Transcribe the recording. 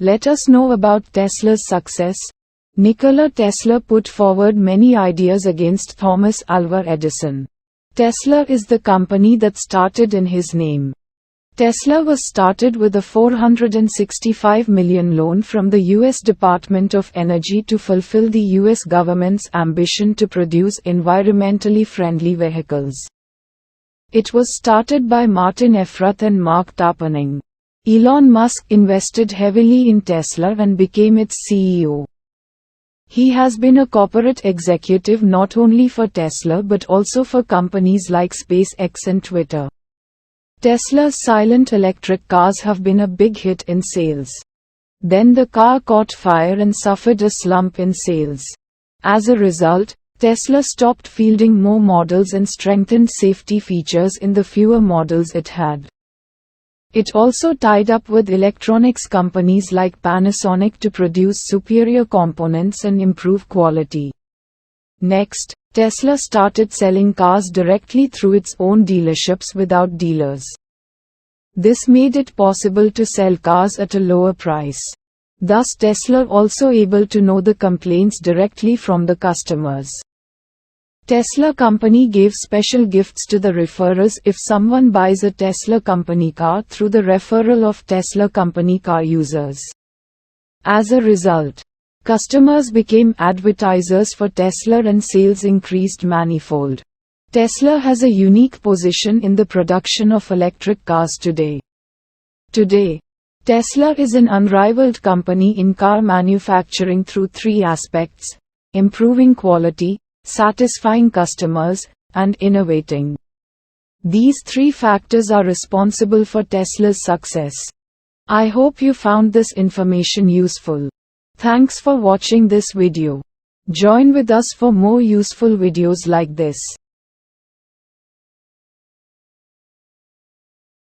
Let us know about Tesla's success. Nikola Tesla put forward many ideas against Thomas Alva Edison. Tesla is the company that started in his name. Tesla was started with a $465 million loan from the U.S. Department of Energy to fulfill the U.S. government's ambition to produce environmentally friendly vehicles. It was started by Martin Efrath and Mark Tarpenning. Elon Musk invested heavily in Tesla and became its CEO. He has been a corporate executive not only for Tesla but also for companies like SpaceX and Twitter. Tesla's silent electric cars have been a big hit in sales. Then the car caught fire and suffered a slump in sales. As a result, Tesla stopped fielding more models and strengthened safety features in the fewer models it had. It also tied up with electronics companies like Panasonic to produce superior components and improve quality. Next, Tesla started selling cars directly through its own dealerships without dealers. This made it possible to sell cars at a lower price. Thus Tesla also able to know the complaints directly from the customers. Tesla company gave special gifts to the referrers if someone buys a Tesla company car through the referral of Tesla company car users. As a result, customers became advertisers for Tesla and sales increased manifold. Tesla has a unique position in the production of electric cars today. Today, Tesla is an unrivaled company in car manufacturing through three aspects: improving quality, satisfying customers, and innovating. These three factors are responsible for Tesla's success. I hope you found this information useful. Thanks for watching this video. Join with us for more useful videos like this.